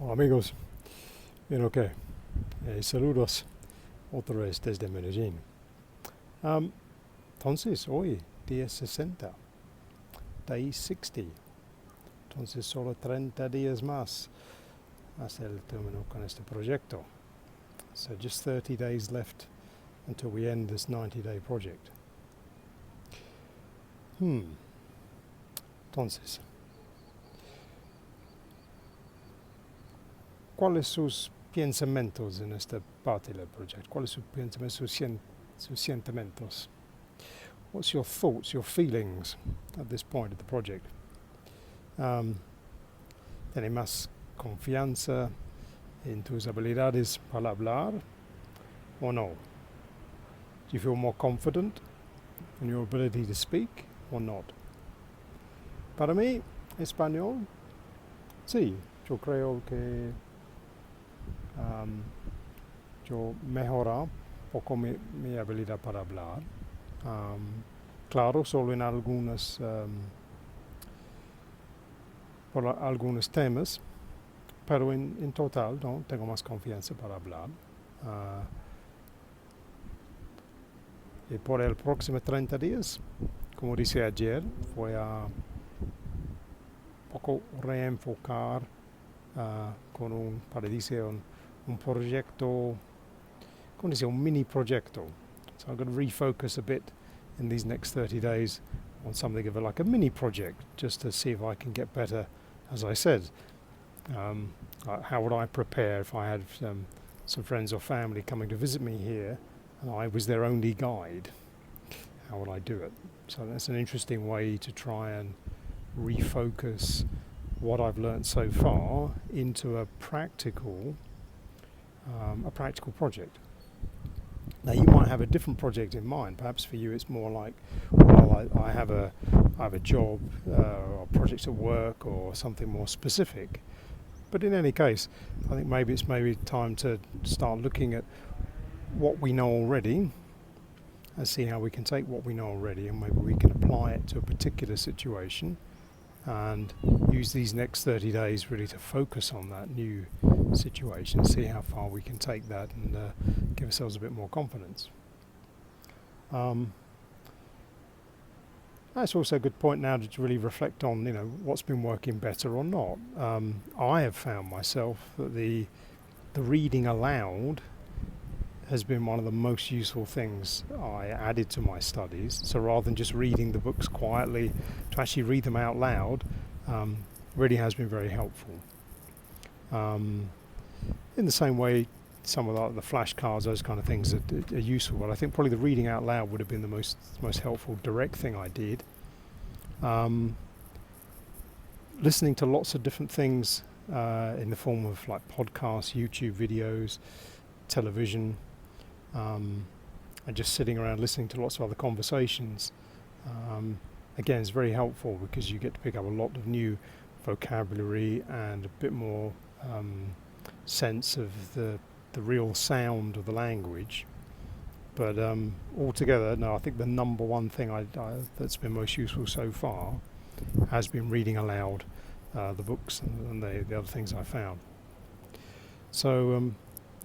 Hola amigos, bien ok. Saludos otra vez desde Medellín. Entonces hoy, día 60, day 60. Entonces solo 30 días más hasta el término con este proyecto. So just 30 days left until we end this 90-day project. Entonces, ¿cuáles sus pensamientos en esta parte del proyecto? ¿Cuáles sus pensamientos, sus sentimientos? What's your thoughts, your feelings at this point of the project? ¿Tienes más confianza en tus habilidades para hablar o no? Do you feel more confident in your ability to speak or not? Para mí, español, sí, yo creo que yo mejora un poco mi habilidad para hablar. Claro, solo en por algunos temas, pero en total no tengo más confianza para hablar. Y por el próximo 30 días, como dice ayer, voy a poco reenfocar con un proyecto, como dice, un mini proyecto. So I'm going to refocus a bit in these next 30 days on something of like a mini project, just to see if I can get better. As I said, how would I prepare if I had some friends or family coming to visit me here and I was their only guide? How would I do it? So that's an interesting way to try and refocus what I've learned so far into a practical project. Now you might have a different project in mind. Perhaps for you it's more like, well, I have a job or projects at work or something more specific. But in any case, I think maybe it's time to start looking at what we know already and see how we can take what we know already and maybe we can apply it to a particular situation and use these next 30 days really to focus on that new situation, see how far we can take that and give ourselves a bit more confidence. That's also a good point now to really reflect on, what's been working better or not. I have found myself that the reading aloud has been one of the most useful things I added to my studies. So rather than just reading the books quietly, to actually read them out loud really has been very helpful. In the same way, some of the flashcards, those kind of things are useful, but I think probably the reading out loud would have been the most helpful direct thing I did. Listening to lots of different things in the form of like podcasts, YouTube videos, television, and just sitting around listening to lots of other conversations. Again, it's very helpful because you get to pick up a lot of new vocabulary and a bit more sense of the real sound of the language. But altogether, no, I think the number one thing that's been most useful so far has been reading aloud the books and the other things I found. So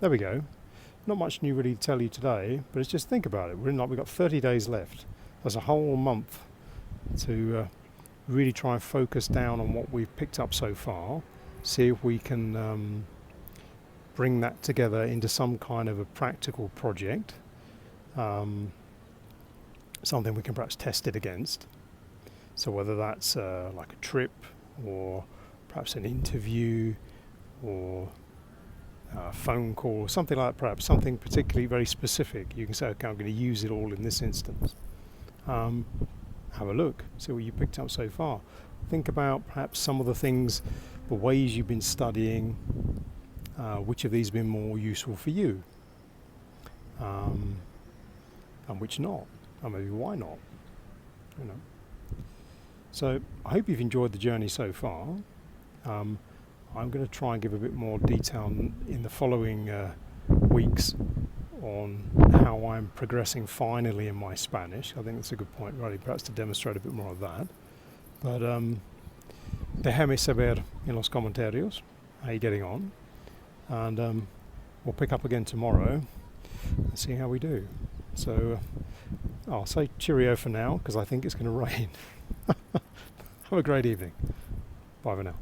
there we go. Not much new really to tell you today, but it's just think about it. We've got 30 days left. There's a whole month to really try and focus down on what we've picked up so far, see if we can bring that together into some kind of a practical project, something we can perhaps test it against. So whether that's like a trip or perhaps an interview or a phone call or something like that, perhaps something particularly very specific. You can say, okay, I'm going to use it all in this instance. Have a look, see what you picked up so far. Think about perhaps some of the things, the ways you've been studying, which of these have been more useful for you, and which not, or maybe why not, So I hope you've enjoyed the journey so far. I'm going to try and give a bit more detail in the following weeks on how I'm progressing finally in my Spanish. I think that's a good point, really, perhaps to demonstrate a bit more of that. But déjame saber en los comentarios how you're getting on, and we'll pick up again tomorrow and see how we do. So I'll say cheerio for now because I think it's going to rain. Have a great evening. Bye for now.